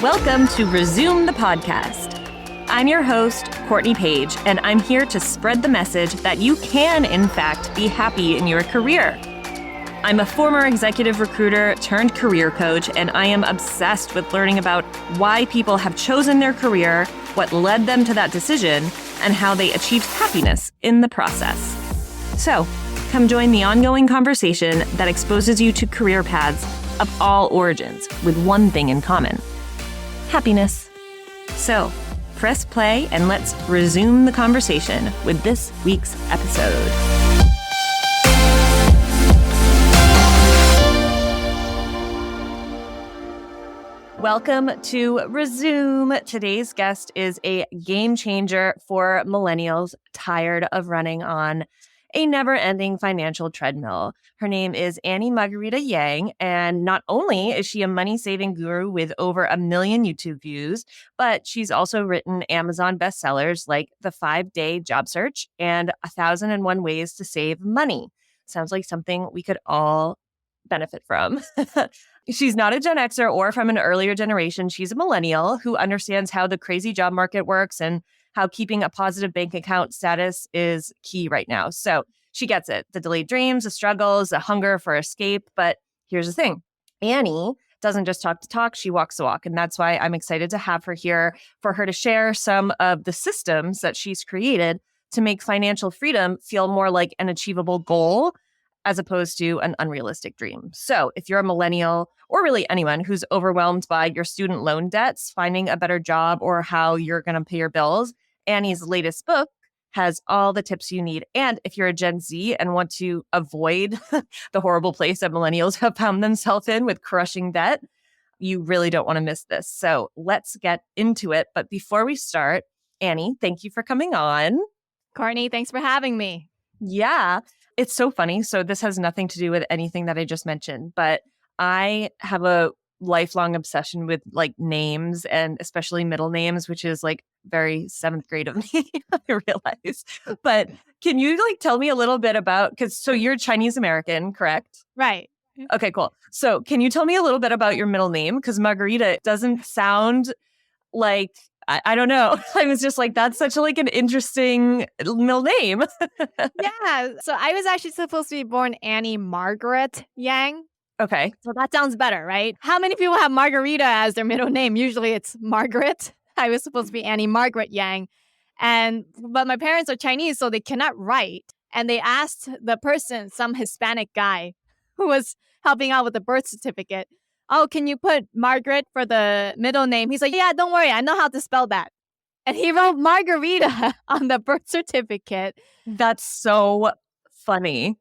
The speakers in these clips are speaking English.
Welcome to Resume the Podcast. I'm your host, Courtney Page, and I'm here to spread the message that you can, in fact, be happy in your career. I'm a former executive recruiter turned career coach, and I am obsessed with learning about why people have chosen their career, what led them to that decision, and how they achieved happiness in the process. So, come join the ongoing conversation that exposes you to career paths of all origins with one thing in common: happiness. So, press play and let's resume the conversation with this week's episode. Welcome to Resume. Today's guest is a game changer for millennials tired of running on a never-ending financial treadmill. Her name is Annie Margarita Yang, and not only is she a money-saving guru with over 1 million YouTube views, but she's also written Amazon bestsellers like The 5-Day Job Search and 1,001 Ways to Save Money. Sounds like something we could all benefit from. She's not a Gen Xer or from an earlier generation. She's a millennial who understands how the crazy job market works and how keeping a positive bank account status is key right now. So she gets it. The delayed dreams, the struggles, the hunger for escape. But here's the thing. Annie doesn't just talk the talk, she walks the walk. And that's why I'm excited to have her here for her to share some of the systems that she's created to make financial freedom feel more like an achievable goal as opposed to an unrealistic dream. So if you're a millennial or really anyone who's overwhelmed by your student loan debts, finding a better job, or how you're going to pay your bills, Annie's latest book has all the tips you need. And if you're a Gen Z and want to avoid the horrible place that millennials have found themselves in with crushing debt, you really don't want to miss this. So let's get into it. But before we start, Annie, thank you for coming on. Courtney, thanks for having me. Yeah. It's so funny. So this has nothing to do with anything that I just mentioned, but I have a lifelong obsession with like names and especially middle names, which is like very 7th grade of me, I realize. But can you like tell me a little bit about, so you're Chinese American, correct? Right. Okay, cool. So can you tell me a little bit about your middle name? Because Margarita doesn't sound like, I don't know. I was just like, that's such like an interesting middle name. Yeah. So I was actually supposed to be born Annie Margaret Yang. Okay. So that sounds better, right? How many people have Margarita as their middle name? Usually it's Margaret. I was supposed to be Annie Margaret Yang. But my parents are Chinese, so they cannot write. And they asked the person, some Hispanic guy who was helping out with the birth certificate, "Oh, can you put Margaret for the middle name?" He's like, "Yeah, don't worry. I know how to spell that." And he wrote Margarita on the birth certificate. That's so funny.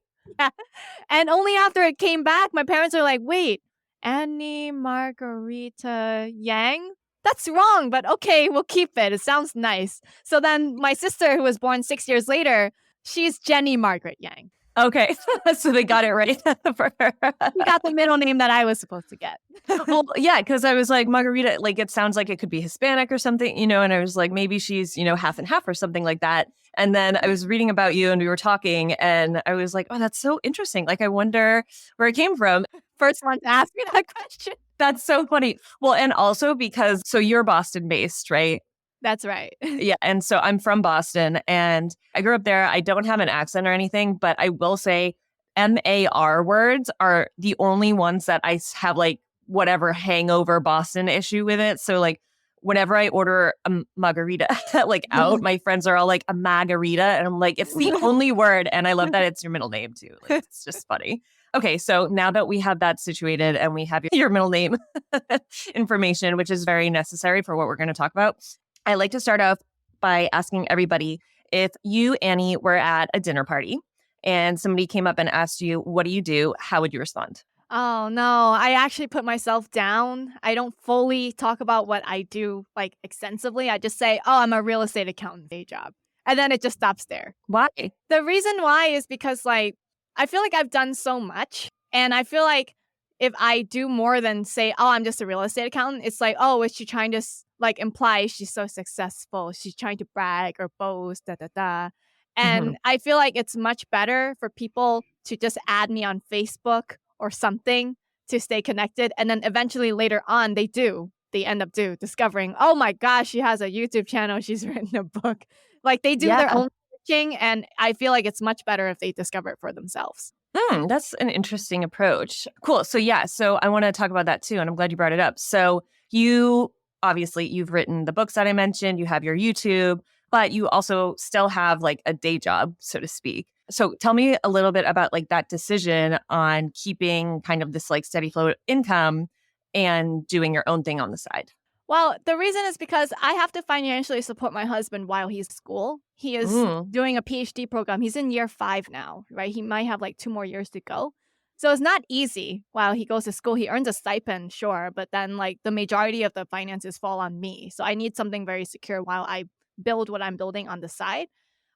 And only after it came back, my parents were like, "Wait, Annie Margarita Yang? That's wrong, but okay, we'll keep it. It sounds nice." So then my sister, who was born 6 years later, she's Jenny Margaret Yang. Okay. So they got it right for her. She got the middle name that I was supposed to get. Well, yeah, because I was like, Margarita, like it sounds like it could be Hispanic or something, and I was like, maybe she's, half and half or something like that. And then I was reading about you and we were talking and I was like, oh, that's so interesting. Like, I wonder where it came from. First one to ask me that question. That's so funny. Well, and also because, so you're Boston based, right? That's right. Yeah. And so I'm from Boston and I grew up there. I don't have an accent or anything, but I will say MAR words are the only ones that I have like whatever hangover Boston issue with it. So like whenever I order a margarita like out, my friends are all like a margarita. And I'm like, it's the only word. And I love that it's your middle name too. Like, it's just funny. Okay, so now that we have that situated and we have your middle name information, which is very necessary for what we're going to talk about, I like to start off by asking everybody, if you, Annie, were at a dinner party and somebody came up and asked you, what do you do? How would you respond? Oh, no. I actually put myself down. I don't fully talk about what I do like extensively. I just say, "Oh, I'm a real estate accountant, day job." And then it just stops there. Why? The reason why is because like I feel like I've done so much. And I feel like if I do more than say, "Oh, I'm just a real estate accountant," it's like, "Oh, is she trying to like imply she's so successful? She's trying to brag or boast, da da da." And I feel like it's much better for people to just add me on Facebook or something to stay connected. And then eventually later on, they do. they end up discovering, oh my gosh, she has a YouTube channel, she's written a book. Like they do their Yeah. own searching, and I feel like it's much better if they discover it for themselves. That's an interesting approach. Cool. So yeah, so I want to talk about that too, and I'm glad you brought it up. So you obviously you've written the books that I mentioned, you have your YouTube, but you also still have like a day job, so to speak. So tell me a little bit about like that decision on keeping kind of this like steady flow of income and doing your own thing on the side. Well, the reason is because I have to financially support my husband while he's in school. He is Mm. doing a PhD program. He's in year 5 now, right? He might have like 2 more years to go. So it's not easy while he goes to school. He earns a stipend, sure, but then like the majority of the finances fall on me. So I need something very secure while I build what I'm building on the side.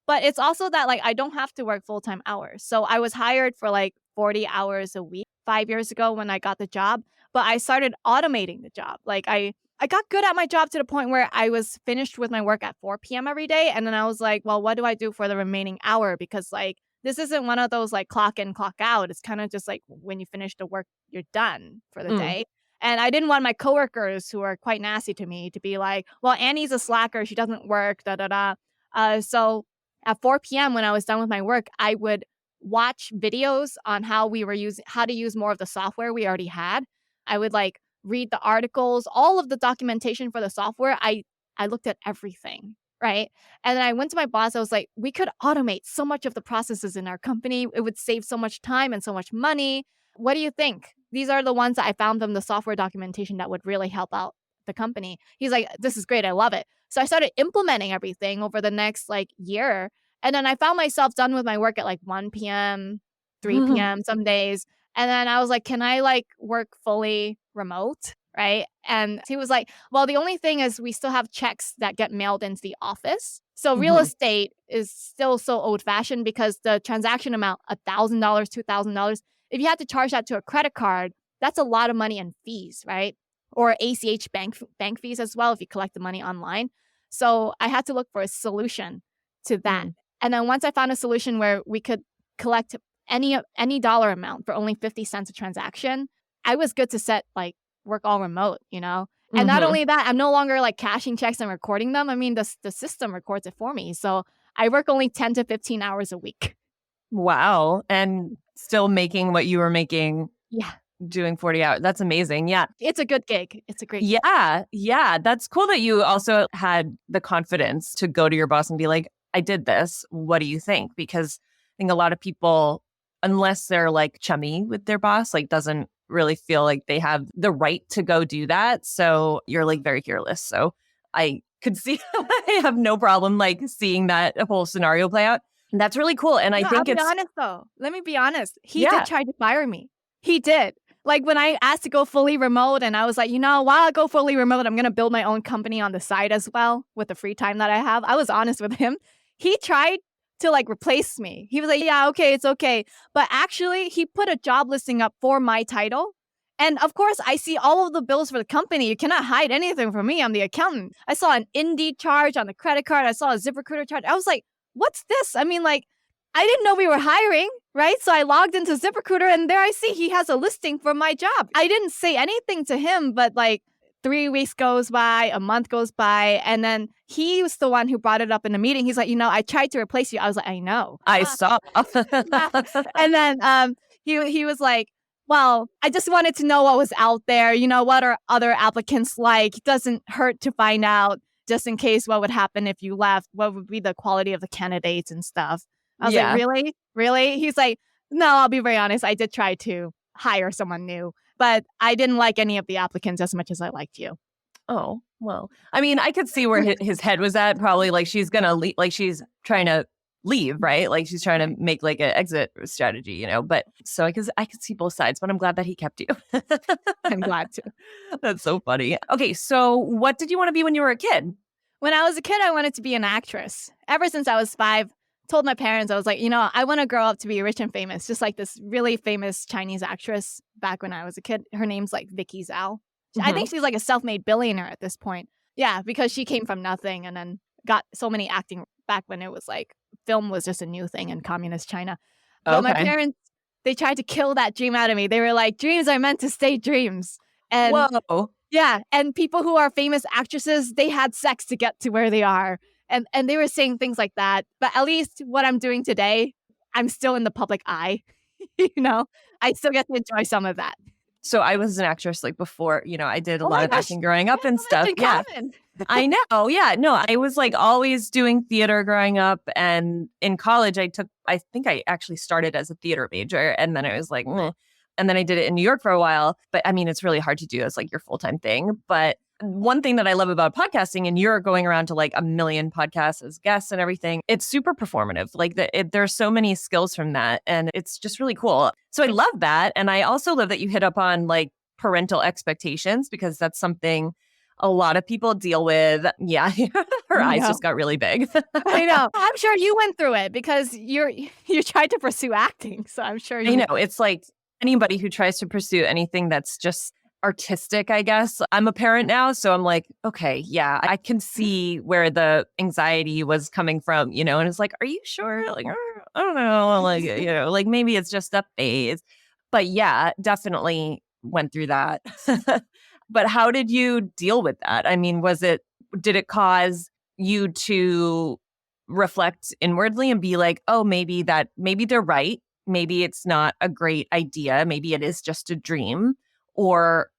But it's also that like I don't have to work full-time hours. So I was hired for like 40 hours a week 5 years ago when I got the job, but I started automating the job. Like I got good at my job to the point where I was finished with my work at 4 p.m. every day. And then I was like, well, what do I do for the remaining hour? Because like, this isn't one of those like clock in, clock out. It's kind of just like when you finish the work, you're done for the Mm. day. And I didn't want my coworkers who are quite nasty to me to be like, well, Annie's a slacker. She doesn't work, da, da, da. So at 4 p.m. when I was done with my work, I would watch videos on how to use more of the software we already had. I would like read the articles, all of the documentation for the software. I looked at everything, right? And then I went to my boss. I was like, we could automate so much of the processes in our company. It would save so much time and so much money. What do you think? These are the ones that I found from the software documentation that would really help out the company. He's like, this is great. I love it. So I started implementing everything over the next like year. And then I found myself done with my work at like 1 p.m., 3 p.m. some days. And then I was like, can I like work fully remote? Right. And he was like, well, the only thing is we still have checks that get mailed into the office. So real Mhm. estate is still so old fashioned because the transaction amount, $1,000, $2,000, if you had to charge that to a credit card, that's a lot of money in fees, right? Or ACH bank fees as well if you collect the money online. So I had to look for a solution to that. Mm. And then once I found a solution where we could collect any dollar amount for only 50 cents a transaction, I was good to set like work all remote, you know? And not Mhm. only that, I'm no longer like cashing checks and recording them. I mean, the system records it for me. So I work only 10 to 15 hours a week. Wow. And still making what you were making Yeah. doing 40 hours. That's amazing. Yeah. It's a good gig. It's a great gig. Yeah. Yeah. That's cool that you also had the confidence to go to your boss and be like, I did this. What do you think? Because I think a lot of people, unless they're like chummy with their boss, like doesn't really feel like they have the right to go do that. So you're like very fearless. So I could see, I have no problem like seeing that whole scenario play out. And that's really cool. And I No, I'll think be it's, honest though. Let me be honest. He did yeah. try to fire me. He did. Like when I asked to go fully remote and I was like, while I go fully remote, I'm going to build my own company on the side as well with the free time that I have. I was honest with him. He tried to like replace me. He was like, yeah, okay, it's okay. But actually, he put a job listing up for my title. And of course, I see all of the bills for the company. You cannot hide anything from me. I'm the accountant. I saw an Indeed charge on the credit card. I saw a ZipRecruiter charge. I was like, what's this? I mean, like, I didn't know we were hiring, right? So I logged into ZipRecruiter and there I see he has a listing for my job. I didn't say anything to him, but like 3 weeks goes by, a month goes by, and then he was the one who brought it up in the meeting. He's like, I tried to replace you. I was like, I know. I saw. Yeah. And then he was like, well, I just wanted to know what was out there. What are other applicants like? It doesn't hurt to find out just in case what would happen if you left. What would be the quality of the candidates and stuff? I was like, Yeah. really? Really? He's like, no, I'll be very honest. I did try to hire someone new, but I didn't like any of the applicants as much as I liked you. Oh, well, I mean, I could see where his head was at. Probably like she's going to leave, like she's trying to leave, right? Like she's trying to make like an exit strategy, But so I could see both sides, but I'm glad that he kept you. I'm glad to. That's so funny. Okay. So what did you want to be when you were a kid? When I was a kid, I wanted to be an actress. Ever since I was 5, told my parents, I was like, I want to grow up to be rich and famous, just like this really famous Chinese actress back when I was a kid. Her name's like Vicky Zhao. I think she's like a self-made billionaire at this point. Yeah, because she came from nothing and then got so many acting back when it was like film was just a new thing in communist China. But my parents, they tried to kill that dream out of me. They were like, dreams are meant to stay dreams. And Whoa. Yeah. And people who are famous actresses, they had sex to get to where they are. And they were saying things like that. But at least what I'm doing today, I'm still in the public eye. I still get to enjoy some of that. So I was an actress like before, I did a lot of acting growing up and so much stuff. in Yeah. common. I know. Yeah. No, I was like always doing theater growing up. And in college, I think I actually started as a theater major. And then I was like, meh. And then I did it in New York for a while. But I mean, it's really hard to do as like your full-time thing. But one thing that I love about podcasting, and you're going around to like a million podcasts as guests and everything, it's super performative. Like there's so many skills from that. And it's just really cool. So I love that. And I also love that you hit up on like parental expectations, because that's something a lot of people deal with. Yeah. Her eyes just got really big. I know. I'm sure you went through it because you tried to pursue acting. So I'm sure I know. It's like anybody who tries to pursue anything that's just artistic, I guess. I'm a parent now, so I'm like, okay, yeah, I can see where the anxiety was coming from, and it's like, are you sure? Like, I don't know, like, like maybe it's just a phase. But yeah, definitely went through that. But how did you deal with that? I mean, did it cause you to reflect inwardly and be like, oh, maybe they're right. Maybe it's not a great idea. Maybe it is just a dream. Or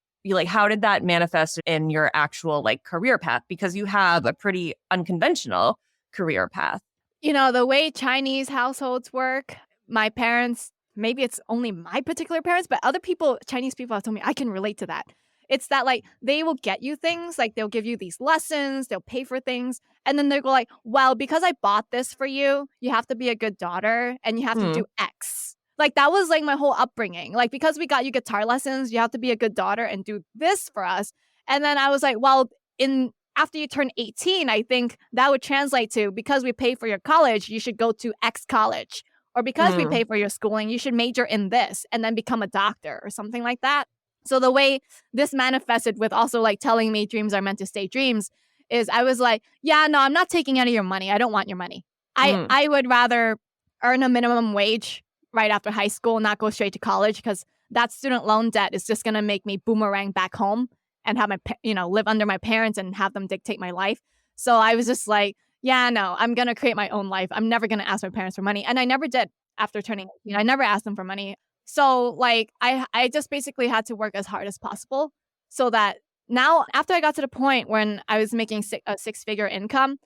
how did that manifest in your actual like career path? Because you have a pretty unconventional career path. The way Chinese households work, my parents, maybe it's only my particular parents, but other people, Chinese people have told me I can relate to that. It's that like they will get you things, like they'll give you these lessons, they'll pay for things. And then they'll go like, well, because I bought this for you, you have to be a good daughter and you have to do X. Like that was like my whole upbringing. Like because we got you guitar lessons, you have to be a good daughter and do this for us. And then I was like, well, after you turn 18, I think that would translate to, because we pay for your college, you should go to X college. Or because we pay for your schooling, you should major in this and then become a doctor or something like that. So the way this manifested with also like telling me dreams are meant to stay dreams is I was like, yeah, no, I'm not taking any of your money. I don't want your money. I would rather earn a minimum wage right after high school and not go straight to college, because that student loan debt is just going to make me boomerang back home and have live under my parents and have them dictate my life. So I was just like, yeah, no, I'm going to create my own life. I'm never going to ask my parents for money. And I never did after turning, I never asked them for money. So like, I just basically had to work as hard as possible so that now after I got to the point when I was making a six-figure income,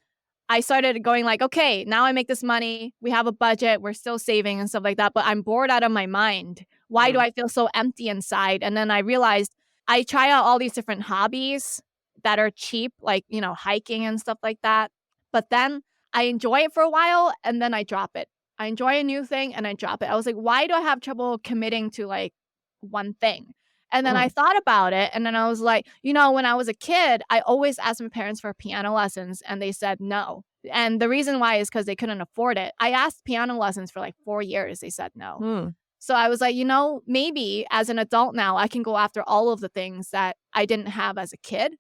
I started going like, okay, now I make this money. We have a budget. We're still saving and stuff like that. But I'm bored out of my mind. Why do I feel so empty inside? And then I realized I try out all these different hobbies that are cheap, like, hiking and stuff like that. But then I enjoy it for a while and then I drop it. I enjoy a new thing and I drop it. I was like, why do I have trouble committing to like one thing? And then I thought about it. And then I was like, when I was a kid, I always asked my parents for piano lessons and they said no. And the reason why is because they couldn't afford it. I asked piano lessons for like 4 years. They said no. So I was like, maybe as an adult now, I can go after all of the things that I didn't have as a kid.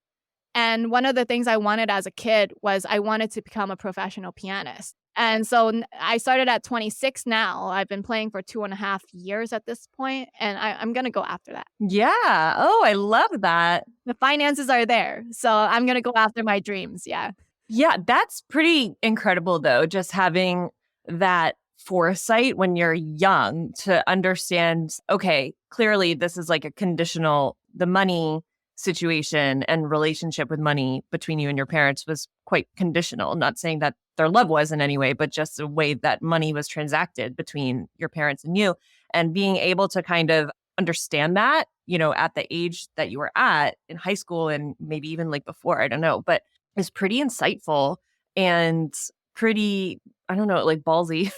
And one of the things I wanted as a kid was I wanted to become a professional pianist. And so I started at 26 now. I've been playing for 2.5 years at this point, and I'm going to go after that. Yeah. Oh, I love that. The finances are there. So I'm going to go after my dreams. Yeah. Yeah, that's pretty incredible, though, just having that foresight when you're young to understand, okay, clearly this is like the money situation and relationship with money between you and your parents was quite conditional. Not saying that their love was in any way, but just the way that money was transacted between your parents and you. And being able to kind of understand that, at the age that you were at in high school and maybe even like before, I don't know, but is pretty insightful and pretty, I don't know, like ballsy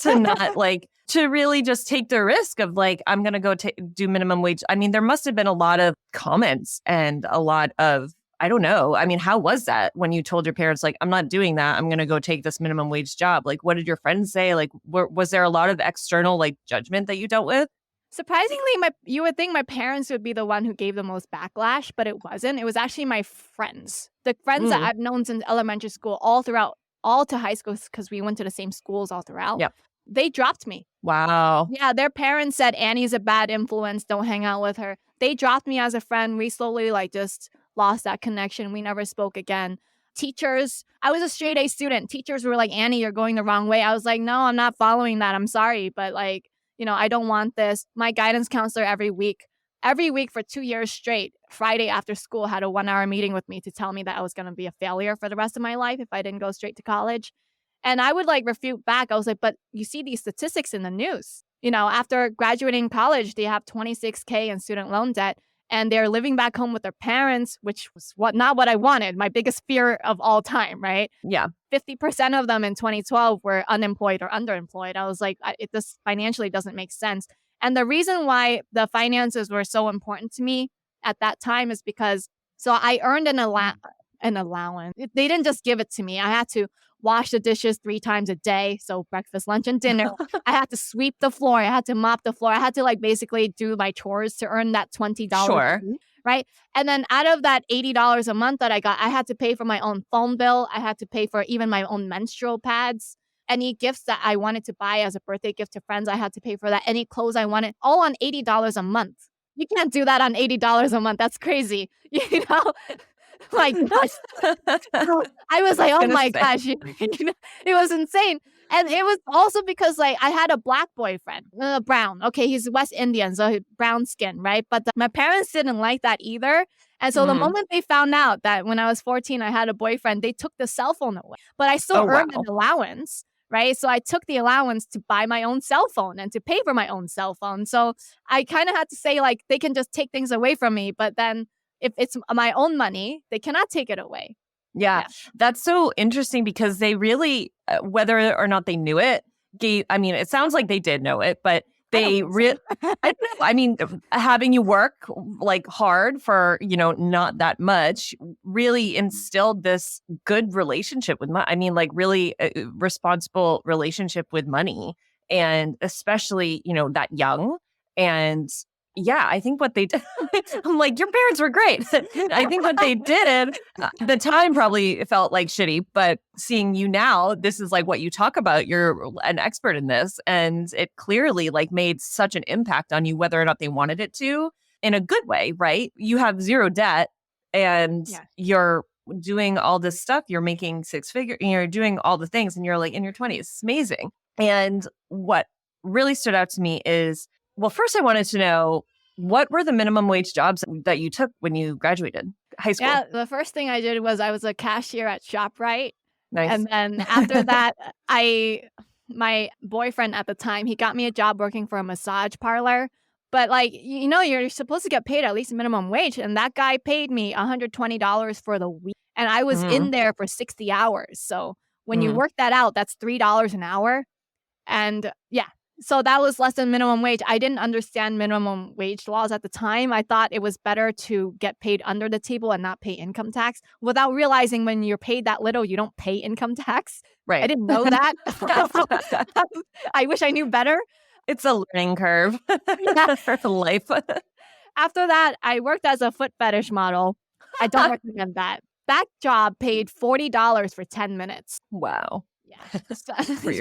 to not like, to really just take the risk of like, I'm going to go do minimum wage. I mean, there must have been a lot of comments and a lot of, I don't know. I mean, how was that when you told your parents, like, I'm not doing that. I'm going to go take this minimum wage job? Like, what did your friends say? Like, was there a lot of external like judgment that you dealt with? Surprisingly, you would think my parents would be the one who gave the most backlash, but it wasn't. It was actually my friends. The friends that I've known since elementary school all to high school, because we went to the same schools all throughout. Yep. They dropped me. Wow. Yeah, their parents said Annie's a bad influence. Don't hang out with her. They dropped me as a friend. We slowly just lost that connection. We never spoke again. Teachers, I was a straight A student. Teachers were like, Annie, you're going the wrong way. I was like, no, I'm not following that. I'm sorry. But I don't want this. My guidance counselor every week for 2 years straight, Friday after school, had a 1-hour meeting with me to tell me that I was going to be a failure for the rest of my life if I didn't go straight to college. And I would refute back. I was like, but you see these statistics in the news. After graduating college, they have 26K in student loan debt and they're living back home with their parents, which was not what I wanted. My biggest fear of all time, right? Yeah. 50% of them in 2012 were unemployed or underemployed. I was like, this financially doesn't make sense. And the reason why the finances were so important to me at that time is because I earned an allowance. They didn't just give it to me. I had to wash the dishes 3 times a day. So breakfast, lunch, and dinner. I had to sweep the floor. I had to mop the floor. I had to basically do my chores to earn that $20. Sure. Right. And then out of that $80 a month that I got, I had to pay for my own phone bill. I had to pay for even my own menstrual pads. Any gifts that I wanted to buy as a birthday gift to friends, I had to pay for that. Any clothes I wanted, all on $80 a month. You can't do that on $80 a month. That's crazy. My gosh. I was like, oh my gosh. It was insane. And it was also because I had a black boyfriend, brown. Okay, he's West Indian, so brown skin, right? But my parents didn't like that either. And so the moment they found out that when I was 14, I had a boyfriend, they took the cell phone away. But I still earned an allowance, right? So I took the allowance to buy my own cell phone and to pay for my own cell phone. So I kind of had to say, they can just take things away from me. But then if it's my own money, they cannot take it away. Yeah. That's so interesting because they really, whether or not they knew it, it sounds like they did know it, but they really, I don't know. I mean, having you work hard for, not that much really instilled this good relationship with money. I mean, really responsible relationship with money, and especially, that young. And yeah, I think what they did, I'm like, your parents were great. I think what they did, the time probably felt shitty, but seeing you now, this is what you talk about. You're an expert in this, and it clearly made such an impact on you, whether or not they wanted it to, in a good way, right? You have zero debt and you're doing all this stuff. You're making 6 figures, you're doing all the things, and you're in your 20s. It's amazing. And what really stood out to me is, well, first I wanted to know, what were the minimum wage jobs that you took when you graduated high school? Yeah, the first thing I did was I was a cashier at ShopRite. Nice. And then after that, my boyfriend at the time, he got me a job working for a massage parlor. But you're supposed to get paid at least minimum wage. And that guy paid me $120 for the week. And I was in there for 60 hours. So when you work that out, that's $3 an hour. And so that was less than minimum wage. I didn't understand minimum wage laws at the time. I thought it was better to get paid under the table and not pay income tax, without realizing when you're paid that little, you don't pay income tax. Right. I didn't know that. I wish I knew better. It's a learning curve for life. After that, I worked as a foot fetish model. I don't recommend that. That job paid $40 for 10 minutes. Wow. Yeah,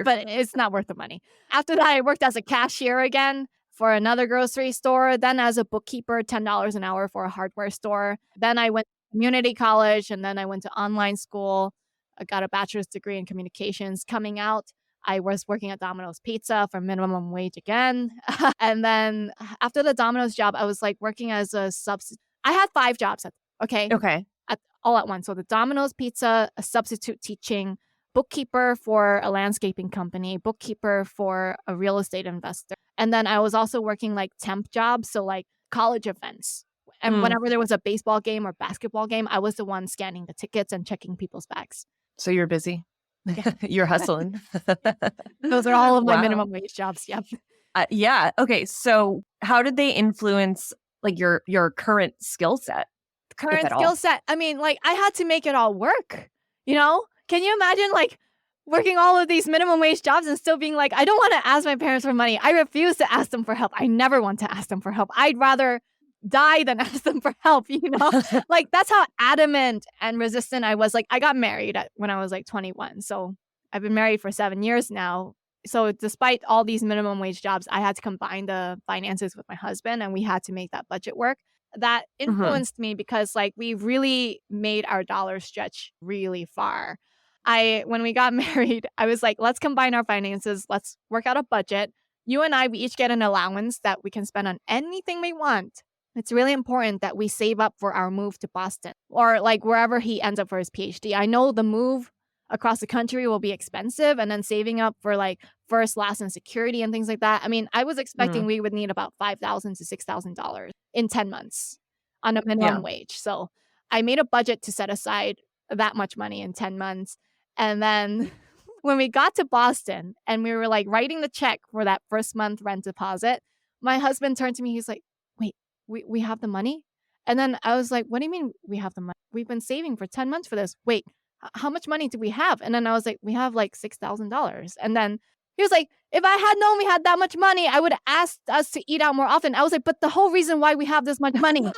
but it's not worth the money. After that, I worked as a cashier again for another grocery store, then as a bookkeeper, $10 an hour for a hardware store. Then I went to community college, and then I went to online school. I got a bachelor's degree in communications. Coming out, I was working at Domino's Pizza for minimum wage again. And then after the Domino's job, I was working as a substitute. I had 5 jobs. Okay. All at once. So the Domino's Pizza, a substitute teaching, bookkeeper for a landscaping company, bookkeeper for a real estate investor. And then I was also working temp jobs, so college events. And whenever there was a baseball game or basketball game, I was the one scanning the tickets and checking people's bags. So you're busy. Yeah. You're hustling. Those are all of my minimum wage jobs. Yep. Yeah. Okay. So how did they influence your current skill set? Current skill set. I mean, I had to make it all work, Can you imagine working all of these minimum wage jobs and still being I don't want to ask my parents for money. I refuse to ask them for help. I never want to ask them for help. I'd rather die than ask them for help, That's how adamant and resistant I was. I got married when I was 21. So I've been married for 7 years now. So despite all these minimum wage jobs, I had to combine the finances with my husband, and we had to make that budget work. That Hmm. influenced me because like we really made our dollar stretch really far. When we got married, I was like, let's combine our finances. Let's work out a budget. You and I, we each get an allowance that we can spend on anything we want. It's really important that we save up for our move to Boston or like wherever he ends up for his PhD. I know the move across the country will be expensive, and then saving up for like first, last, and security and things like that. I mean, I was expecting we would need about $5,000 to $6,000 in 10 months on a minimum Yeah. wage. So I made a budget to set aside that much money in 10 months. And then when we got to Boston and we were like writing the check for that first month rent deposit, my husband turned to me. He's like, wait, we have the money? And then I was like, what do you mean we have the money? We've been saving for 10 months for this. Wait, how much money do we have? And then I was like, we have like $6,000. And then he was like, if I had known we had that much money, I would have asked us to eat out more often. I was like, but the whole reason why we have this much money.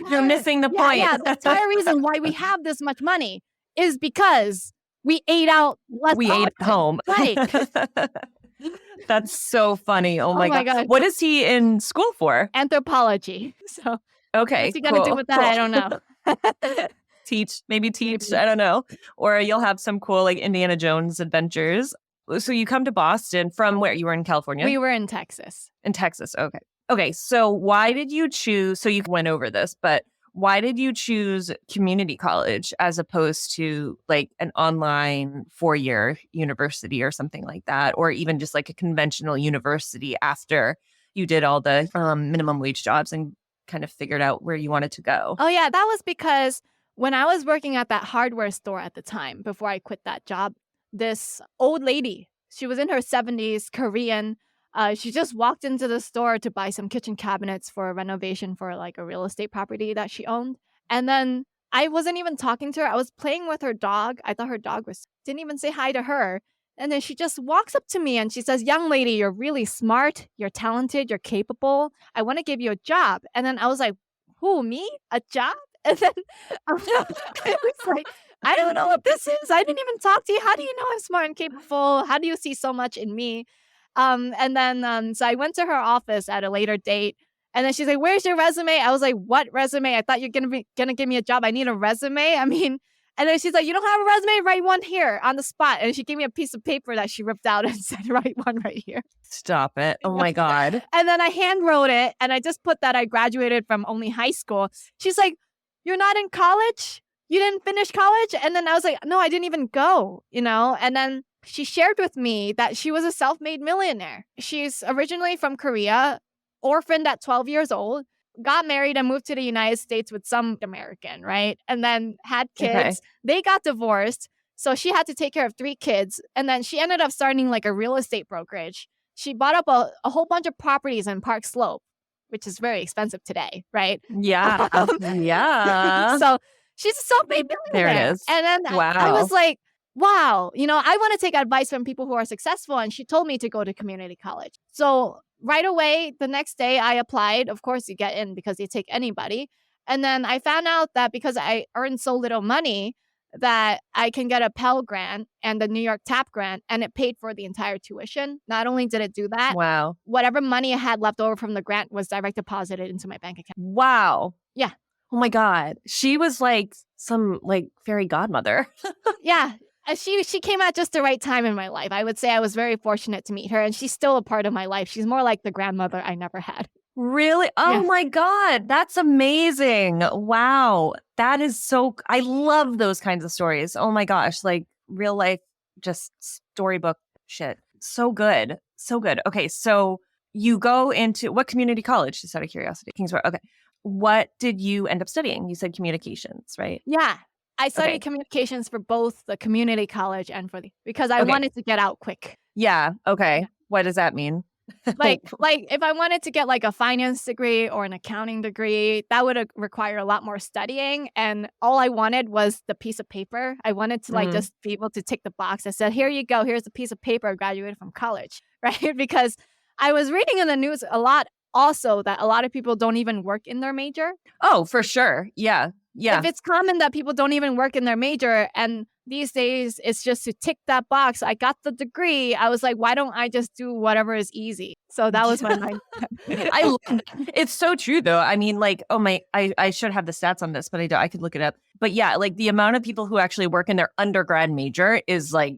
You're missing the point. Yeah, the entire reason why we have this much money is because we ate out less We ate at home. Right. That's so funny. Oh my God. God. What is he in school for? Anthropology. So Okay. what's he going to do with that? I don't know. Teach. Maybe. I don't know. Or you'll have some cool like Indiana Jones adventures. So you come to Boston from where? You were in California? We were in Texas. In Texas. Okay. Okay. So why did you choose? So you went over this, but why did you choose community college as opposed to like an online 4-year university or something like that? Or even just like a conventional university after you did all the minimum wage jobs and kind of figured out where you wanted to go? Oh, yeah. That was because when I was working at that hardware store at the time, before I quit that job, this old lady, she was in her 70s, Korean. She just walked into the store to buy some kitchen cabinets for a renovation for like a real estate property that she owned. And then I wasn't even talking to her. I was playing with her dog. I thought her dog didn't even say hi to her. And then she just walks up to me and she says, young lady, you're really smart. You're talented. You're capable. I want to give you a job. And then I was like, who, me? A job? And then I was like, I don't know what this is. I didn't even talk to you. How do you know I'm smart and capable? How do you see so much in me? And then so I went to her office at a later date. And then she's like, where's your resume? I was like, what resume? I thought you're gonna give me a job. I need a resume. I mean, and then she's like, you don't have a resume? Write one here on the spot. And she gave me a piece of paper that she ripped out and said, write one right here. Stop it. Oh my God. And then I hand wrote it. And I just put that I graduated from only high school. She's like, you're not in college? You didn't finish college? And then I was like, no, I didn't even go, And then she shared with me that she was a self-made millionaire. She's originally from Korea, orphaned at 12 years old, got married and moved to the United States with some American, right? And then had kids. Okay. They got divorced. So she had to take care of 3 kids. And then she ended up starting like a real estate brokerage. She bought up a whole bunch of properties in Park Slope, which is very expensive today, right? Yeah. Yeah. So she's a self-made millionaire. There it is. And then I was like, wow, I want to take advice from people who are successful. And she told me to go to community college. So right away, the next day I applied. Of course, you get in because they take anybody. And then I found out that because I earned so little money that I can get a Pell Grant and the New York TAP Grant, and it paid for the entire tuition. Not only did it do that, Wow. whatever money I had left over from the grant was direct deposited into my bank account. Wow. Yeah. Oh my God. She was like some like fairy godmother. Yeah. She came at just the right time in my life. I would say I was very fortunate to meet her, and she's still a part of my life. She's more like the grandmother I never had. Really? Oh Yeah. my God. That's amazing. Wow. That is I love those kinds of stories. Oh my gosh. Like real life, just storybook shit. So good. So good. Okay. So you go into what community college, just out of curiosity? Kingsborough. Okay. What did you end up studying? You said communications, right? Yeah. I studied Okay. communications for both the community college and because I Okay. wanted to get out quick. Yeah. Okay. Yeah. What does that mean? Like if I wanted to get like a finance degree or an accounting degree, that would require a lot more studying. And all I wanted was the piece of paper. I wanted to like Mhm. just be able to tick the box. I said, here you go. Here's a piece of paper. I graduated from college, right? Because I was reading in the news a lot also that a lot of people don't even work in their major. Oh, for sure. Yeah. Yeah. If it's common that people don't even work in their major and these days it's just to tick that box. I got the degree. I was like, why don't I just do whatever is easy? So that was my mind. I love that. It's so true though. I mean, like, oh my, I should have the stats on this, but I don't. I could look it up. But yeah, like the amount of people who actually work in their undergrad major is like,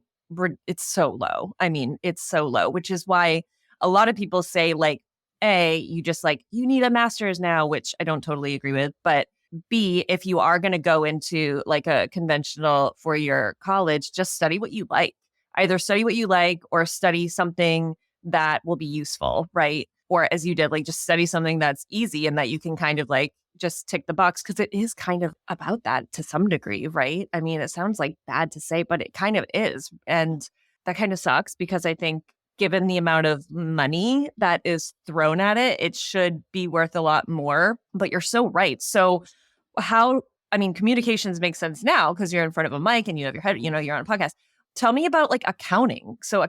it's so low. I mean, it's so low, which is why a lot of people say like, A, you just like, you need a master's now, which I don't totally agree with. But B, if you are going to go into like a conventional 4-year college, just study what you like. Either study what you like or study something that will be useful, right? Or as you did, like just study something that's easy and that you can kind of like just tick the box, because it is kind of about that to some degree, right? I mean, it sounds like bad to say, but it kind of is. And that kind of sucks because I think given the amount of money that is thrown at it, it should be worth a lot more. But you're so right. So I mean, communications makes sense now because you're in front of a mic and you have your head, you're on a podcast. Tell me about like accounting. So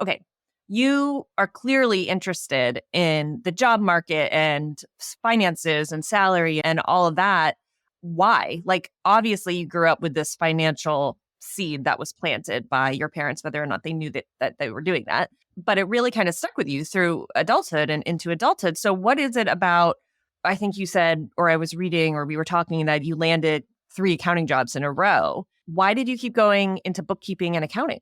okay, you are clearly interested in the job market and finances and salary and all of that. Why? Like, obviously you grew up with this financial seed that was planted by your parents, whether or not they knew that they were doing that. But it really kind of stuck with you through adulthood and into adulthood. So what is it about, I think you said, or I was reading, or we were talking that you landed 3 accounting jobs in a row. Why did you keep going into bookkeeping and accounting?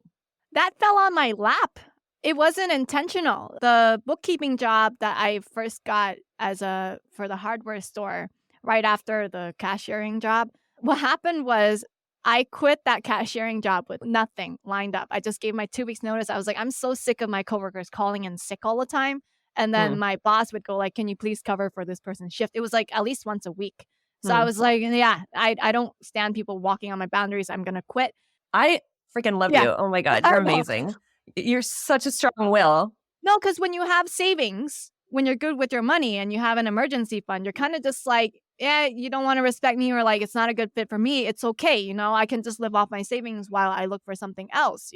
That fell on my lap. It wasn't intentional. The bookkeeping job that I first got for the hardware store right after the cashiering job, what happened was I quit that cashiering job with nothing lined up. I just gave my 2 weeks notice. I was like, I'm so sick of my coworkers calling in sick all the time. And then my boss would go like, can you please cover for this person's shift? It was like at least once a week. So I was like, yeah, I don't stand people walking on my boundaries. I'm going to quit. I freaking love you. Oh my God, you're amazing. You're such a strong will. No, because when you have savings, when you're good with your money and you have an emergency fund, you're kind of just like, yeah, you don't want to respect me, or like, it's not a good fit for me. It's okay. I can just live off my savings while I look for something else,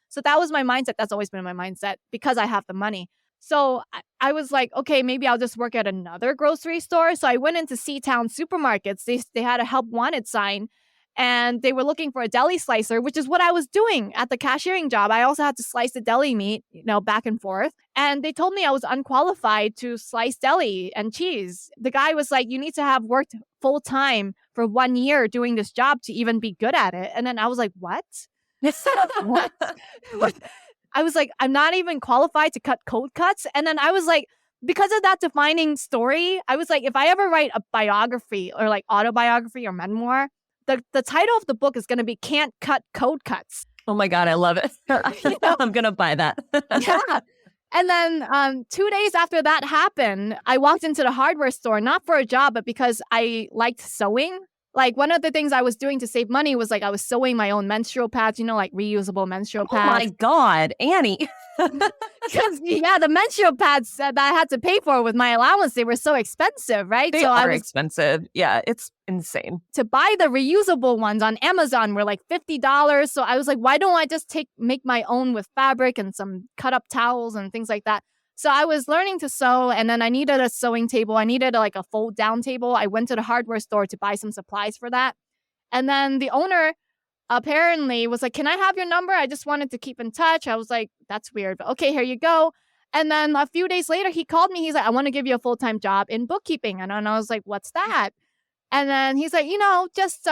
So that was my mindset. That's always been my mindset because I have the money. So I was like, okay, maybe I'll just work at another grocery store. So I went into Seatown supermarkets. They had a help wanted sign and they were looking for a deli slicer, which is what I was doing at the cashiering job. I also had to slice the deli meat, back and forth. And they told me I was unqualified to slice deli and cheese. The guy was like, you need to have worked full time for 1 year doing this job to even be good at it. And then I was like, what? What? I was like, I'm not even qualified to cut cold cuts. And then I was like, because of that defining story, I was like, if I ever write a biography or like autobiography or memoir, the title of the book is going to be Can't Cut Code Cuts. Oh my God, I love it. I'm going to buy that. Yeah. And then 2 days after that happened, I walked into the hardware store, not for a job, but because I liked sewing. Like one of the things I was doing to save money was like I was sewing my own menstrual pads, like reusable menstrual pads. Oh my God, Annie. Because the menstrual pads that I had to pay for with my allowance, they were so expensive, right? They are expensive. Yeah, it's insane. To buy the reusable ones on Amazon were like $50. So I was like, why don't I just make my own with fabric and some cut up towels and things like that? So I was learning to sew, and then I needed a sewing table. I needed like a fold down table. I went to the hardware store to buy some supplies for that. And then the owner apparently was like, can I have your number? I just wanted to keep in touch. I was like, that's weird, but okay, here you go. And then a few days later, he called me. He's like, I want to give you a full-time job in bookkeeping. And I was like, what's that? And then he's like, just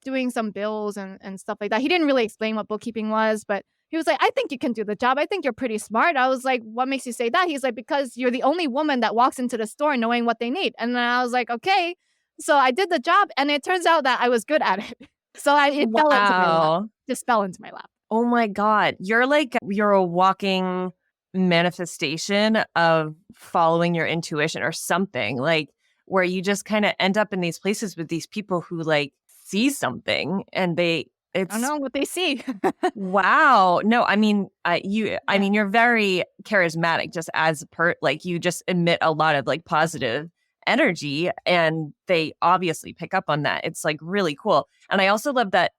doing some bills and stuff like that. He didn't really explain what bookkeeping was, but he was like, I think you can do the job. I think you're pretty smart. I was like, what makes you say that? He's like, because you're the only woman that walks into the store knowing what they need. And then I was like, okay. So I did the job, and it turns out that I was good at it. So it fell into my lap. Just fell into my lap. Oh my God. You're a walking manifestation of following your intuition or something, like where you just kind of end up in these places with these people who like see something and I don't know what they see. Wow. No, I mean, you're very charismatic just as like you just emit a lot of like positive energy, and they obviously pick up on that. It's like really cool. And I also love that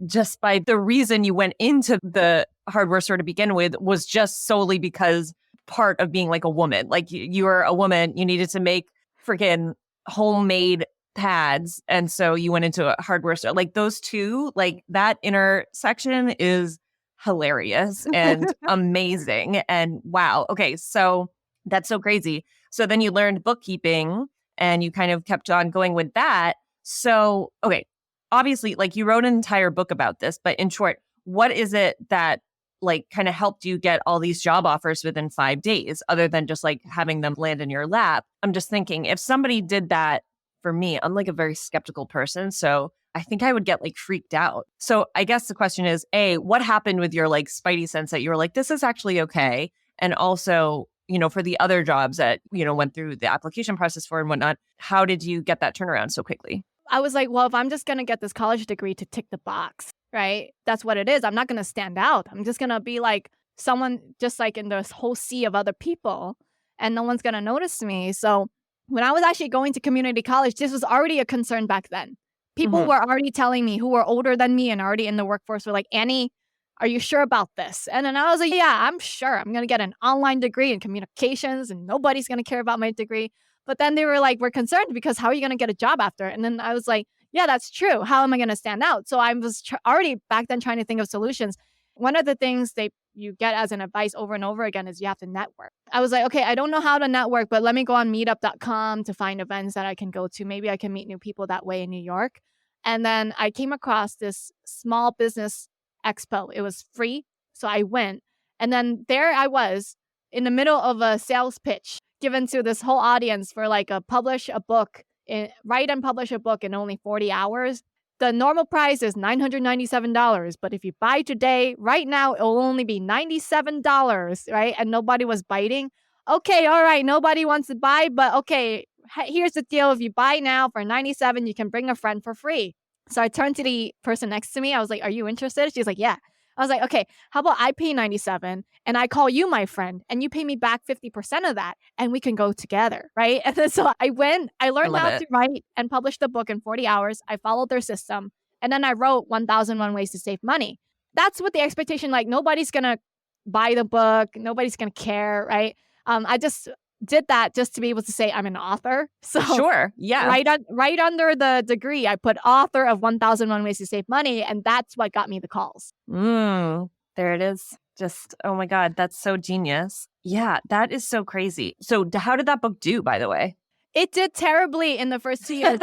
just by the reason you went into the hardware store to begin with was just solely because part of being like a woman, like you were a woman, you needed to make freaking homemade pads. And so you went into a hardware store. Like those two, like that intersection is hilarious and amazing. And wow. Okay. So that's so crazy. So then you learned bookkeeping and you kind of kept on going with that. So, okay. Obviously, like you wrote an entire book about this, but in short, what is it that like kind of helped you get all these job offers within 5 days other than just like having them land in your lap? I'm just thinking if somebody did that for me, I'm like a very skeptical person. So I think I would get like freaked out. So I guess the question is, A, what happened with your like spidey sense that you were like, this is actually okay? And also, for the other jobs that, went through the application process for and whatnot, how did you get that turnaround so quickly? I was like, well, if I'm just going to get this college degree to tick the box, right? That's what it is. I'm not going to stand out. I'm just going to be like someone just like in this whole sea of other people and no one's going to notice me. So when I was actually going to community college, this was already a concern back then. People were already telling me who were older than me and already in the workforce were like, Annie, are you sure about this? And then I was like, yeah, I'm sure. I'm going to get an online degree in communications and nobody's going to care about my degree. But then they were like, we're concerned because how are you going to get a job after? And then I was like, yeah, that's true. How am I going to stand out? So I was already back then trying to think of solutions. One of the things you get as an advice over and over again is you have to network. I was like, okay, I don't know how to network, but let me go on meetup.com to find events that I can go to. Maybe I can meet new people that way in New York. And then I came across this small business expo. It was free. So I went. And then there I was in the middle of a sales pitch given to this whole audience for like write and publish a book in only 40 hours. The normal price is $997, but if you buy today, right now, it will only be $97, right? And nobody was biting. Okay, all right, nobody wants to buy, but okay, here's the deal. If you buy now for $97, you can bring a friend for free. So I turned to the person next to me. I was like, are you interested? She's like, yeah. I was like, okay, how about I pay $97 and I call you my friend and you pay me back 50% of that and we can go together, right? And then so I went, I learned how to write and publish the book in 40 hours. I followed their system and then I wrote 1001 Ways to Save Money. That's what the expectation, like nobody's going to buy the book. Nobody's going to care, right? I just did that just to be able to say I'm an author. So sure, yeah. Right under the degree, I put author of 1001 Ways to Save Money, and that's what got me the calls. There it is. Just, oh my God, that's so genius. Yeah, that is so crazy. So how did that book do, by the way? It did terribly in the first 2 years.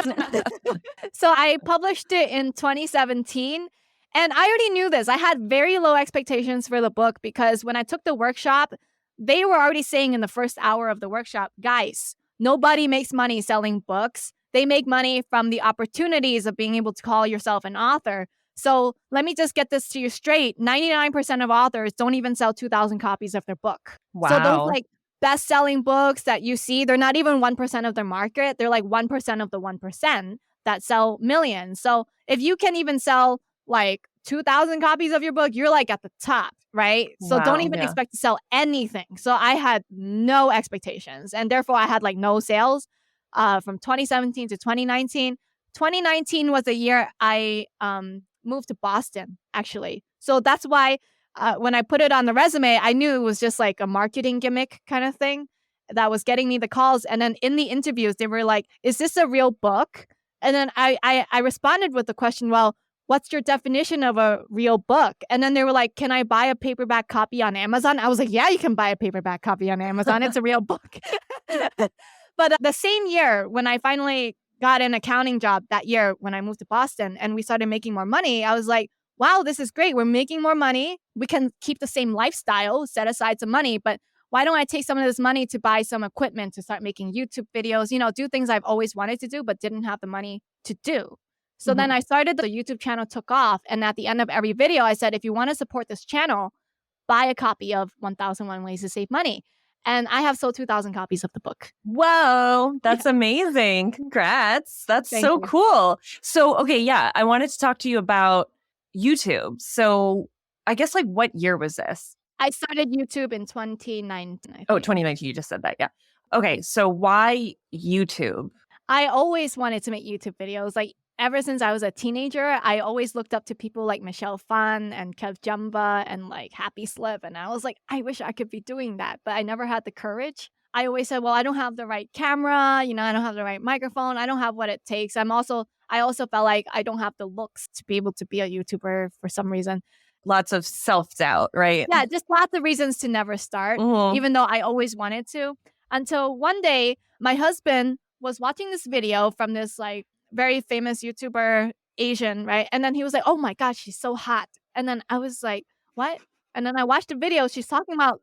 So I published it in 2017. And I already knew this. I had very low expectations for the book because when I took the workshop, they were already saying in the first hour of the workshop, guys, nobody makes money selling books. They make money from the opportunities of being able to call yourself an author. So let me just get this to you straight. 99% of authors don't even sell 2,000 copies of their book. Wow. So those like best-selling books that you see, they're not even 1% of the market. They're like 1% of the 1% that sell millions. So if you can even sell like 2,000 copies of your book, you're like at the top, right? So don't even expect to sell anything. So I had no expectations and therefore I had like no sales from 2017 to 2019. 2019 was a year I moved to Boston, actually. So that's why when I put it on the resume, I knew it was just like a marketing gimmick kind of thing that was getting me the calls. And then in the interviews, they were like, is this a real book? And then I responded with the question, well, what's your definition of a real book? And then they were like, can I buy a paperback copy on Amazon? I was like, yeah, you can buy a paperback copy on Amazon. It's a real book. But the same year, when I finally got an accounting job that year when I moved to Boston and we started making more money, I was like, wow, this is great. We're making more money. We can keep the same lifestyle, set aside some money, but why don't I take some of this money to buy some equipment to start making YouTube videos, do things I've always wanted to do, but didn't have the money to do. So then I started, the YouTube channel took off. And at the end of every video, I said, if you want to support this channel, buy a copy of 1001 Ways to Save Money. And I have sold 2,000 copies of the book. Whoa, that's amazing. Congrats. That's Thank so you. cool. So, okay, yeah, I wanted to talk to you about YouTube. So I guess like what year was this? I started YouTube in 2019. Oh, 2019. You just said that. Yeah. Okay. So why YouTube? I always wanted to make YouTube videos. Like ever since I was a teenager, I always looked up to people like Michelle Phan and Kev Jumba and like Happy Slip. And I was like, I wish I could be doing that, but I never had the courage. I always said, well, I don't have the right camera, I don't have the right microphone, I don't have what it takes. I also felt like I don't have the looks to be able to be a YouTuber for some reason. Lots of self-doubt, right? Yeah, just lots of reasons to never start, even though I always wanted to. Until one day, my husband was watching this video from this like very famous YouTuber, Asian, right? And then he was like, oh my gosh, she's so hot. And then I was like, what? And then I watched the video. She's talking about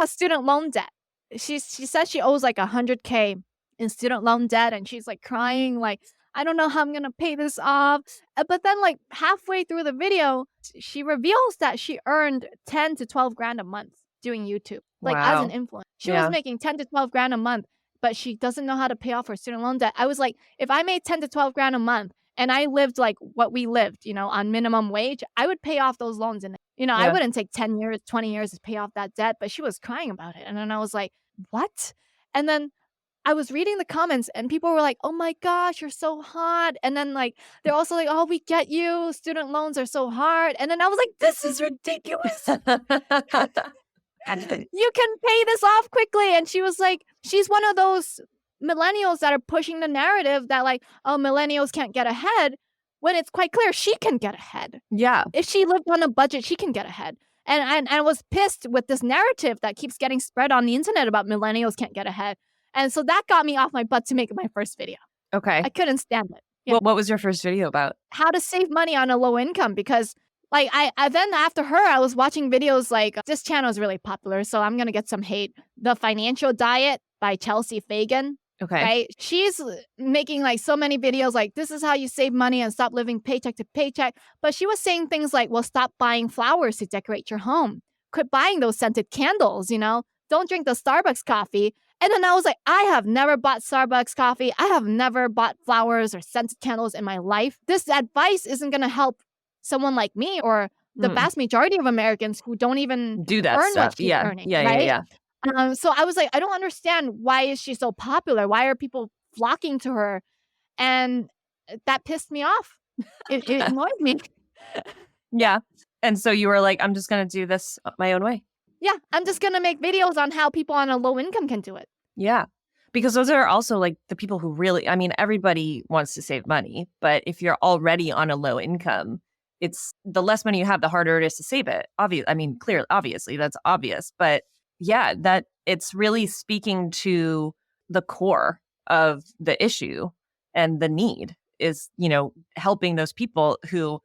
student loan debt. She says she owes like 100K in student loan debt, and she's like crying, like, I don't know how I'm gonna pay this off. But then like halfway through the video, she reveals that she earned 10 to 12 grand a month doing YouTube, like as an influencer. She was making 10 to 12 grand a month, but she doesn't know how to pay off her student loan debt. I was like, if I made 10 to 12 grand a month and I lived like what we lived, on minimum wage, I would pay off those loans. And, I wouldn't take 10 years, 20 years to pay off that debt, but she was crying about it. And then I was like, what? And then I was reading the comments and people were like, oh my gosh, you're so hot. And then like, they're also like, oh, we get you. Student loans are so hard. And then I was like, this is ridiculous. You can pay this off quickly. And she was like, she's one of those millennials that are pushing the narrative that like, oh, millennials can't get ahead, when it's quite clear she can get ahead. Yeah. If she lived on a budget, she can get ahead. And I was pissed with this narrative that keeps getting spread on the internet about millennials can't get ahead. And so that got me off my butt to make my first video. Okay. I couldn't stand it. Yeah. Well, what was your first video about? How to save money on a low income, because like I then after her, I was watching videos like, this channel is really popular, so I'm going to get some hate. The Financial Diet by Chelsea Fagan. Okay. Right? She's making like so many videos like, this is how you save money and stop living paycheck to paycheck. But she was saying things like, well, stop buying flowers to decorate your home. Quit buying those scented candles, Don't drink the Starbucks coffee. And then I was like, I have never bought Starbucks coffee. I have never bought flowers or scented candles in my life. This advice isn't going to help someone like me or the vast majority of Americans who don't even do that earn stuff. what she's earning, right? Yeah. So I was like, I don't understand, why is she so popular? Why are people flocking to her? And that pissed me off. It annoyed me. Yeah. And so you were like, I'm just going to do this my own way. Yeah, I'm just going to make videos on how people on a low income can do it. Yeah. Because those are also like the people who really, everybody wants to save money. But if you're already on a low income, it's the less money you have, the harder it is to save it. Clearly, obviously, that's obvious. But yeah, that it's really speaking to the core of the issue, and the need is, helping those people who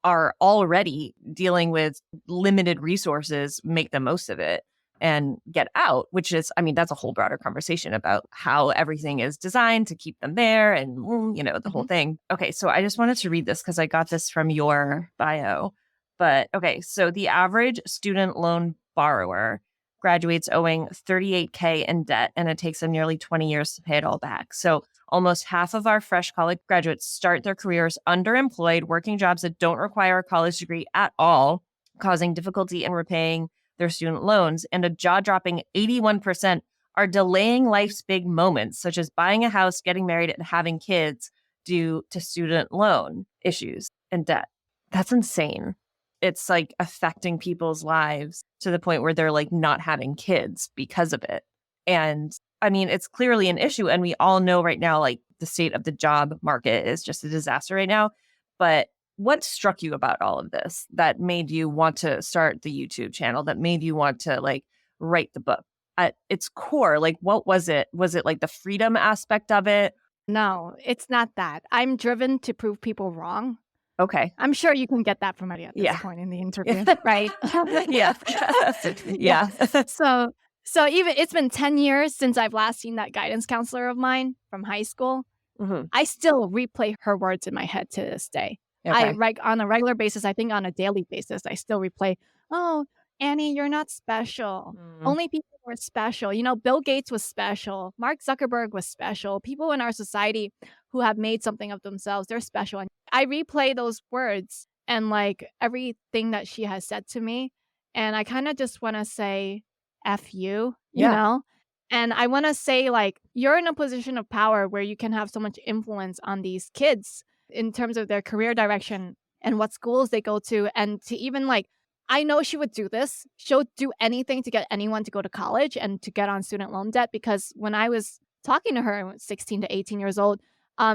are already dealing with limited resources, make the most of it and get out, which is, that's a whole broader conversation about how everything is designed to keep them there and, the whole thing. Okay, so I just wanted to read this because I got this from your bio. But okay, so the average student loan borrower graduates owing $38K in debt, and it takes them nearly 20 years to pay it all back. So almost half of our fresh college graduates start their careers underemployed, working jobs that don't require a college degree at all, causing difficulty in repaying their student loans. And a jaw-dropping 81% are delaying life's big moments, such as buying a house, getting married, and having kids due to student loan issues and debt. That's insane. It's like affecting people's lives to the point where they're like not having kids because of it. And it's clearly an issue. And we all know right now, like the state of the job market is just a disaster right now. But what struck you about all of this that made you want to start the YouTube channel, that made you want to like write the book? At its core, like what was it? Was it like the freedom aspect of it? No, it's not that. I'm driven to prove people wrong. Okay. I'm sure you can get that from me at this point in the interview, right? Yeah. Yeah. So even it's been 10 years since I've last seen that guidance counselor of mine from high school. I still replay her words in my head to this day. Okay. On a regular basis, I think on a daily basis, I still replay, oh, Annie, you're not special. Only people were special. Bill Gates was special. Mark Zuckerberg was special. People in our society who have made something of themselves, they're special. And I replay those words and like everything that she has said to me. And I kind of just want to say, F you, you know? And I want to say, like, you're in a position of power where you can have so much influence on these kids in terms of their career direction and what schools they go to, and to even like I know she would do this. She'll do anything to get anyone to go to college and to get on student loan debt, because when I was talking to her, I was 16 to 18 years old,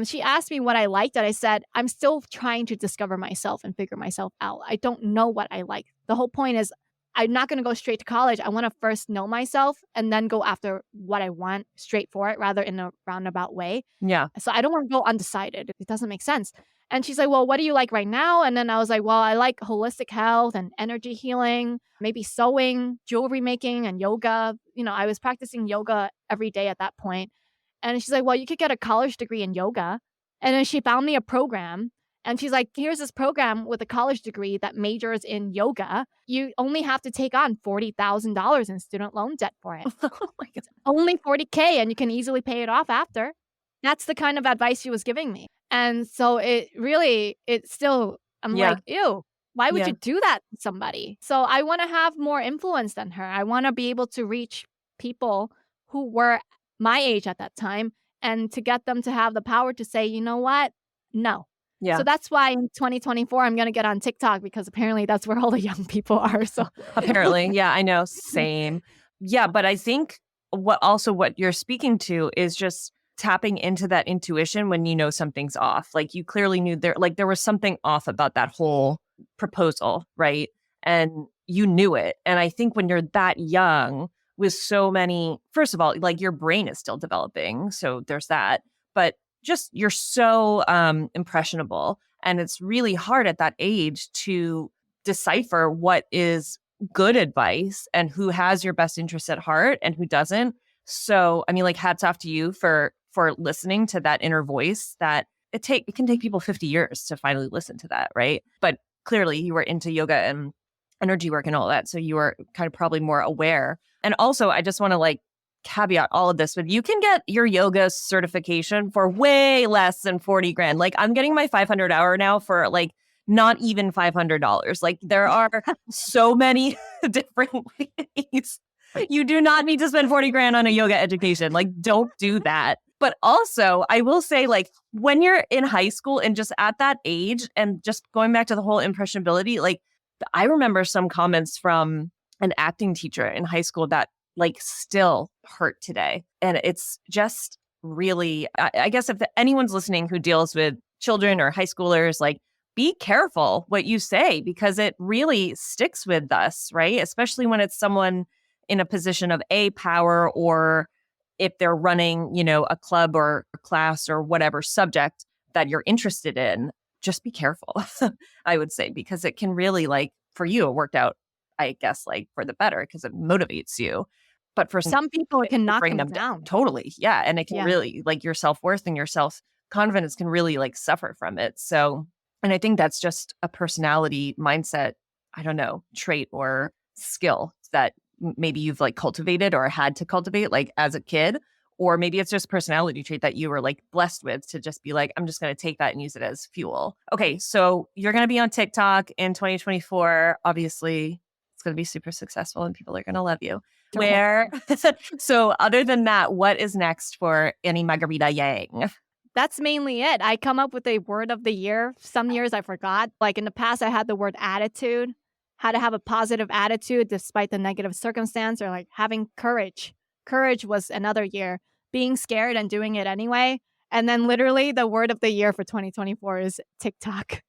she asked me what I liked, and I said, I'm still trying to discover myself and figure myself out. I don't know what I like. The whole point is I'm not going to go straight to college. I want to first know myself and then go after what I want straight for it, rather in a roundabout way. Yeah. So I don't want to go undecided. It doesn't make sense. And she's like, well, what do you like right now? And then I was like, well, I like holistic health and energy healing, maybe sewing, jewelry making, and yoga. I was practicing yoga every day at that point. And she's like, well, you could get a college degree in yoga. And then she found me a program. And she's like, here's this program with a college degree that majors in yoga. You only have to take on $40,000 in student loan debt for it. Oh my God. Only $40K, and you can easily pay it off after. That's the kind of advice she was giving me. And so I'm Yeah. like, ew, why would Yeah. you do that to somebody? So I want to have more influence than her. I want to be able to reach people who were my age at that time and to get them to have the power to say, you know what? No. Yeah. So that's why in 2024, I'm going to get on TikTok, because apparently that's where all the young people are. So Apparently. Yeah, I know. Same. Yeah. But I think what you're speaking to is just tapping into that intuition when you know something's off. Like you clearly knew there was something off about that whole proposal, right? And you knew it. And I think when you're that young with so many, first of all, like your brain is still developing. So there's that. But just you're so impressionable. And it's really hard at that age to decipher what is good advice and who has your best interest at heart and who doesn't. So, I mean, like hats off to you for listening to that inner voice that it can take people 50 years to finally listen to that, right? But clearly you were into yoga and energy work and all that. So you were kind of probably more aware. And also, I just want to caveat all of this, but you can get your yoga certification for way less than 40 grand. Like I'm getting my 500 hour now for not even $500. Like there are so many different ways. You do not need to spend 40 grand on a yoga education. Like don't do that. But also I will say when you're in high school and just at that age and just going back to the whole impressionability, I remember some comments from an acting teacher in high school that still hurt today. And it's just really, I guess if anyone's listening who deals with children or high schoolers, be careful what you say, because it really sticks with us, right? Especially when it's someone in a position of power, or if they're running, a club or a class or whatever subject that you're interested in, just be careful, I would say, because it can really for you, it worked out, I guess, for the better because it motivates you. But for some people, it can knock them down. Totally. Yeah. And it can really your self-worth and your self-confidence can really suffer from it. So, and I think that's just a personality mindset, I don't know, trait or skill that maybe you've cultivated or had to cultivate as a kid. Or maybe it's just a personality trait that you were blessed with to just be I'm just going to take that and use it as fuel. Okay. So you're going to be on TikTok in 2024. Obviously, it's going to be super successful and people are going to love you. So other than that, what is next for Annie Margarita Yang? That's mainly it. I come up with a word of the year. Some years I forgot. In the past, I had the word attitude, how to have a positive attitude despite the negative circumstance, or having courage. Courage was another year. Being scared and doing it anyway. And then literally the word of the year for 2024 is TikTok.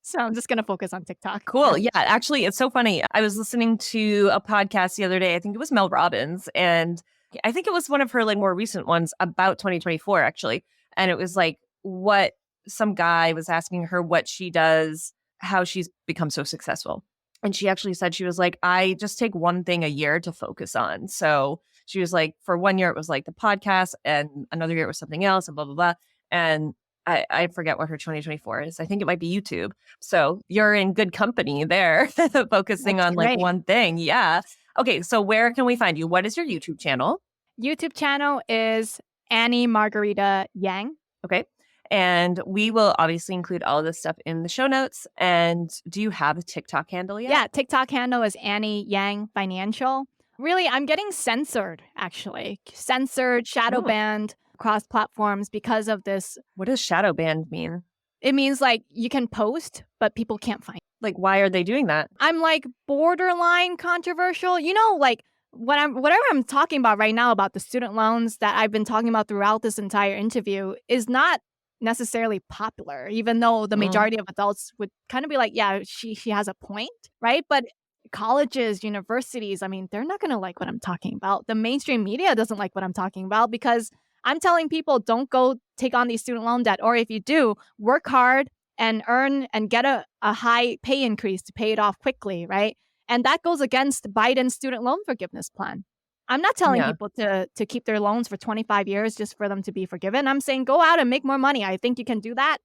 So I'm just going to focus on TikTok. Cool. Yeah. Actually, it's so funny. I was listening to a podcast the other day. I think it was Mel Robbins. And I think it was one of her more recent ones about 2024, actually. And it was what some guy was asking her what she does, how she's become so successful. And she actually said, she was I just take one thing a year to focus on. So she was for 1 year, it was the podcast, and another year it was something else, and blah, blah, blah. And I forget what her 2024 is. I think it might be YouTube. So you're in good company there, focusing on one thing. Yeah. Okay. So where can we find you? What is your YouTube channel? YouTube channel is Annie Margarita Yang. Okay. And we will obviously include all of this stuff in the show notes. And do you have a TikTok handle yet? Yeah, TikTok handle is Annie Yang Financial. Really, I'm getting censored, actually. Censored, shadow banned across platforms because of this. What does shadow banned mean? It means like you can post, but people can't find. Like, why are they doing that? I'm like borderline controversial. You know, like whatever I'm talking about right now about the student loans that I've been talking about throughout this entire interview is not necessarily popular, even though the majority of adults would kind of be like, yeah, she has a point, right? But colleges, universities, I mean, they're not going to like what I'm talking about. The mainstream media doesn't like what I'm talking about because I'm telling people don't go take on these student loan debt. Or if you do, work hard and earn and get a high pay increase to pay it off quickly, right? And that goes against Biden's student loan forgiveness plan. I'm not telling people to keep their loans for 25 years just for them to be forgiven. I'm saying go out and make more money. I think you can do that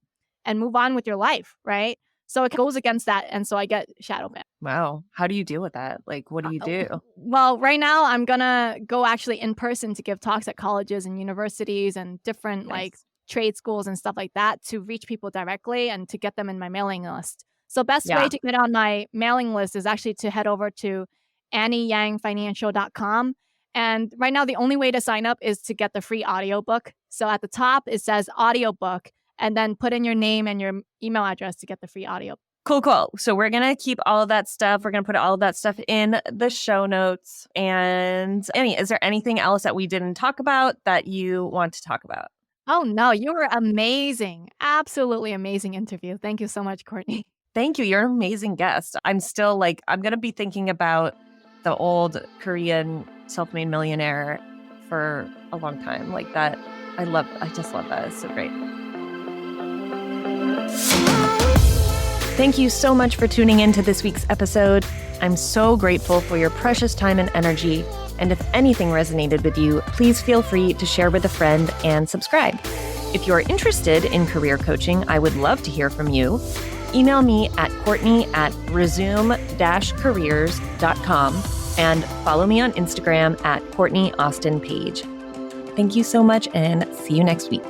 and move on with your life, right? So it goes against that. And so I get shadow banned. Wow. How do you deal with that? Like, what do you do? Well, right now I'm going to go actually in person to give talks at colleges and universities and different like trade schools and stuff like that to reach people directly and to get them in my mailing list. So best way to get on my mailing list is actually to head over to AnnieYangFinancial.com. And right now, the only way to sign up is to get the free audiobook. So at the top, it says audiobook, and then put in your name and your email address to get the free audio. Cool. So we're going to keep all of that stuff. We're going to put all of that stuff in the show notes. And Annie, is there anything else that we didn't talk about that you want to talk about? Oh, no, you were amazing. Absolutely amazing interview. Thank you so much, Courtney. Thank you. You're an amazing guest. I'm still like, I'm going to be thinking about the old Korean self-made millionaire for a long time. Like that. I just love that. It's so great. Thank you so much for tuning in to this week's episode. I'm so grateful for your precious time and energy. And if anything resonated with you, please feel free to share with a friend and subscribe. If you're interested in career coaching, I would love to hear from you. Email me at Courtney@resume-careers.com and follow me on Instagram at Courtney Austin Page. Thank you so much and see you next week.